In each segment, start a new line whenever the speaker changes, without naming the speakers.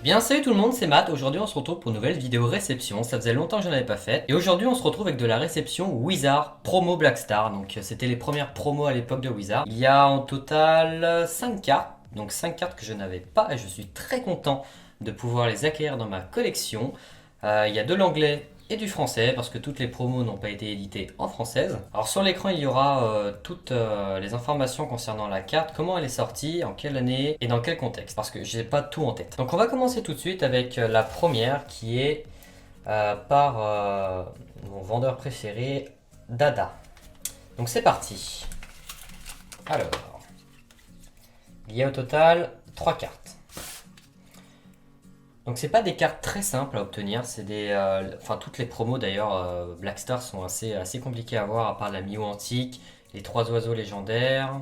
Bien salut tout le monde, c'est Matt. Aujourd'hui on se retrouve pour une nouvelle vidéo réception. Ça faisait longtemps que je n'en avais pas fait. Et aujourd'hui on se retrouve avec de la réception Wizard promo Blackstar. Donc c'était les premières promos à l'époque de Wizard. Il y a en total 5 cartes. Donc 5 cartes que je n'avais pas et je suis très content de pouvoir les acquérir dans ma collection. Il y a de l'anglais et du français parce que toutes les promos n'ont pas été éditées en française. Alors sur l'écran il y aura toutes les informations concernant la carte, comment elle est sortie, en quelle année et dans quel contexte, parce que j'ai pas tout en tête. Donc on va commencer tout de suite avec la première qui est par mon vendeur préféré, Dada. Donc c'est parti. Alors, il y a au total 3 cartes. Donc c'est pas des cartes très simples à obtenir, c'est des, enfin toutes les promos d'ailleurs Blackstar sont assez compliquées à avoir à part la Mew antique, les 3 oiseaux légendaires,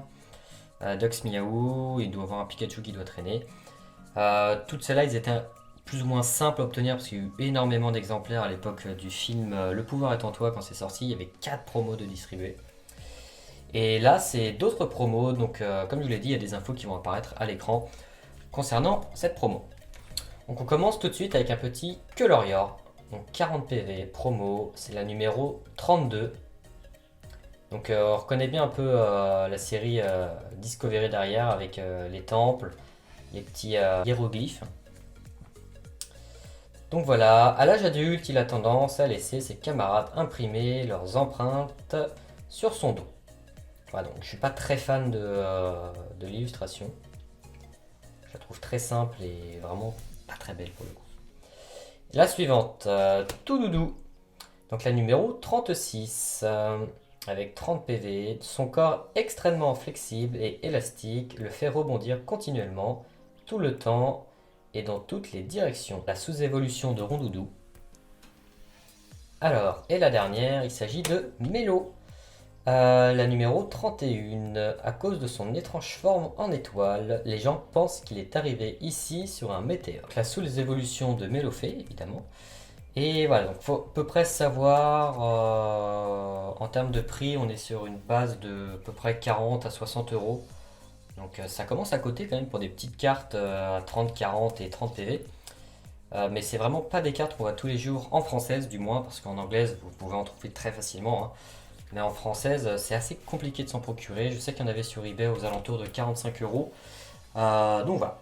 Dux Miaou, il doit y avoir un Pikachu qui doit traîner. Toutes celles-là ils étaient plus ou moins simples à obtenir parce qu'il y a eu énormément d'exemplaires à l'époque du film Le pouvoir est en toi quand c'est sorti, il y avait 4 promos de distribués. Et là c'est d'autres promos, donc comme je vous l'ai dit il y a des infos qui vont apparaître à l'écran concernant cette promo. Donc on commence tout de suite avec un petit Kelorior, donc 40 PV, promo, c'est la numéro 32. Donc on reconnaît bien un peu la série Discovery derrière avec les temples, les petits hiéroglyphes. Donc voilà, à l'âge adulte, il a tendance à laisser ses camarades imprimer leurs empreintes sur son dos. Voilà, donc je suis pas très fan de l'illustration. Je la trouve très simple et vraiment pas très belle pour le coup. La suivante, tout doudou. Donc la numéro 36, avec 30 PV. Son corps extrêmement flexible et élastique le fait rebondir continuellement, tout le temps et dans toutes les directions. La sous-évolution de Rondoudou. Alors, et la dernière, il s'agit de Mélo. La numéro 31, à cause de son étrange forme en étoile, les gens pensent qu'il est arrivé ici sur un météore. La sous-évolution de Mélofée, évidemment. Et voilà, donc faut à peu près savoir, en termes de prix, on est sur une base de à peu près 40 à 60 euros. Donc ça commence à coter quand même pour des petites cartes à 30, 40 et 30 PV. Mais c'est vraiment pas des cartes qu'on voit tous les jours, en française du moins, parce qu'en anglaise vous pouvez en trouver très facilement, hein. Mais en française, c'est assez compliqué de s'en procurer. Je sais qu'il y en avait sur eBay aux alentours de 45 euros. Donc voilà.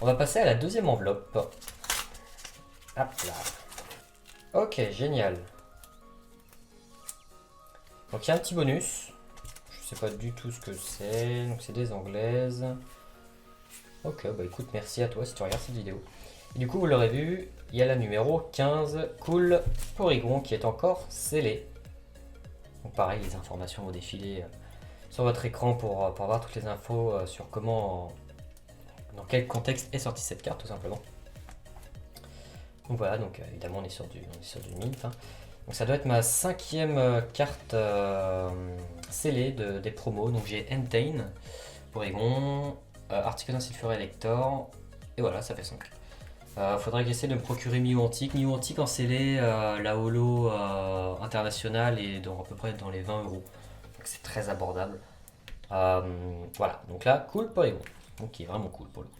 On va passer à la deuxième enveloppe. Hop là. Ok, génial. Donc il y a un petit bonus. Je sais pas du tout ce que c'est. Donc c'est des anglaises. Ok, bah écoute, merci à toi si tu regardes cette vidéo. Et du coup, vous l'aurez vu, il y a la numéro 15, Cool Porygon, qui est encore scellée. Donc pareil, les informations vont défiler sur votre écran pour voir toutes les infos sur comment, dans quel contexte est sortie cette carte tout simplement. Donc voilà, donc évidemment on est sur du mint, hein. Donc ça doit être ma 5e carte scellée des promos. Donc j'ai Entane, Porygon, Articuno Sulfur Elector, et voilà, ça fait 5. Faudrait que j'essaie de me procurer Mew Antique. Mew Antique en scellé, la holo internationale est à peu près dans les 20 euros. Donc c'est très abordable. Voilà, donc là, cool Porygon. Donc qui est vraiment cool pour le coup.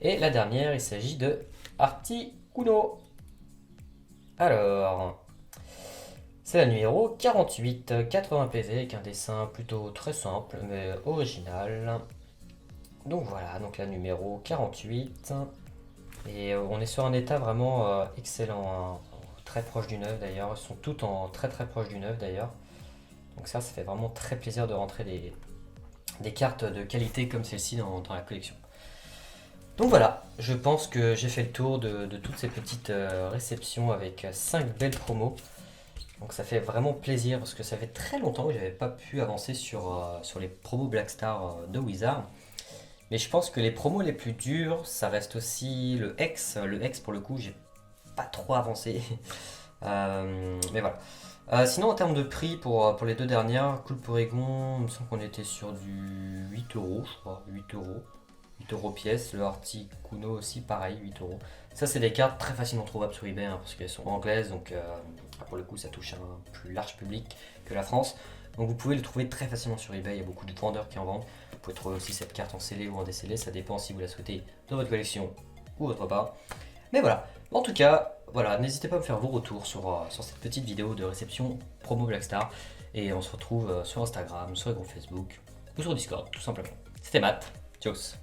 Et la dernière, il s'agit de Articuno. Alors, c'est la numéro 48, 80 PV avec un dessin plutôt très simple mais original. Donc voilà, donc la numéro 48. Et on est sur un état vraiment excellent, hein. Très proche du neuf d'ailleurs, ils sont toutes en très proche du neuf d'ailleurs. Donc ça fait vraiment très plaisir de rentrer des cartes de qualité comme celle-ci dans la collection. Donc voilà, je pense que j'ai fait le tour de toutes ces petites réceptions avec 5 belles promos. Donc ça fait vraiment plaisir parce que ça fait très longtemps que j'avais pas pu avancer sur les promos Blackstar de Wizard. Mais je pense que les promos les plus durs, ça reste aussi le X. Le X, pour le coup, j'ai pas trop avancé. Mais voilà. Sinon, en termes de prix, pour les deux dernières, Cool Porygon, il me semble qu'on était sur du 8 euros, je crois. 8 euros. 8 euros pièce. Le Articuno aussi, pareil, 8 euros. Ça, c'est des cartes très facilement trouvables sur eBay, hein, parce qu'elles sont anglaises. Donc, pour le coup, ça touche un plus large public que la France. Donc vous pouvez le trouver très facilement sur eBay, il y a beaucoup de vendeurs qui en vendent. Vous pouvez trouver aussi cette carte en scellé ou en décellé, ça dépend si vous la souhaitez dans votre collection ou autre part. Mais voilà, en tout cas, voilà, n'hésitez pas à me faire vos retours sur cette petite vidéo de réception promo Blackstar. Et on se retrouve sur Instagram, sur les groupes Facebook ou sur Discord, tout simplement. C'était Matt, tchuss.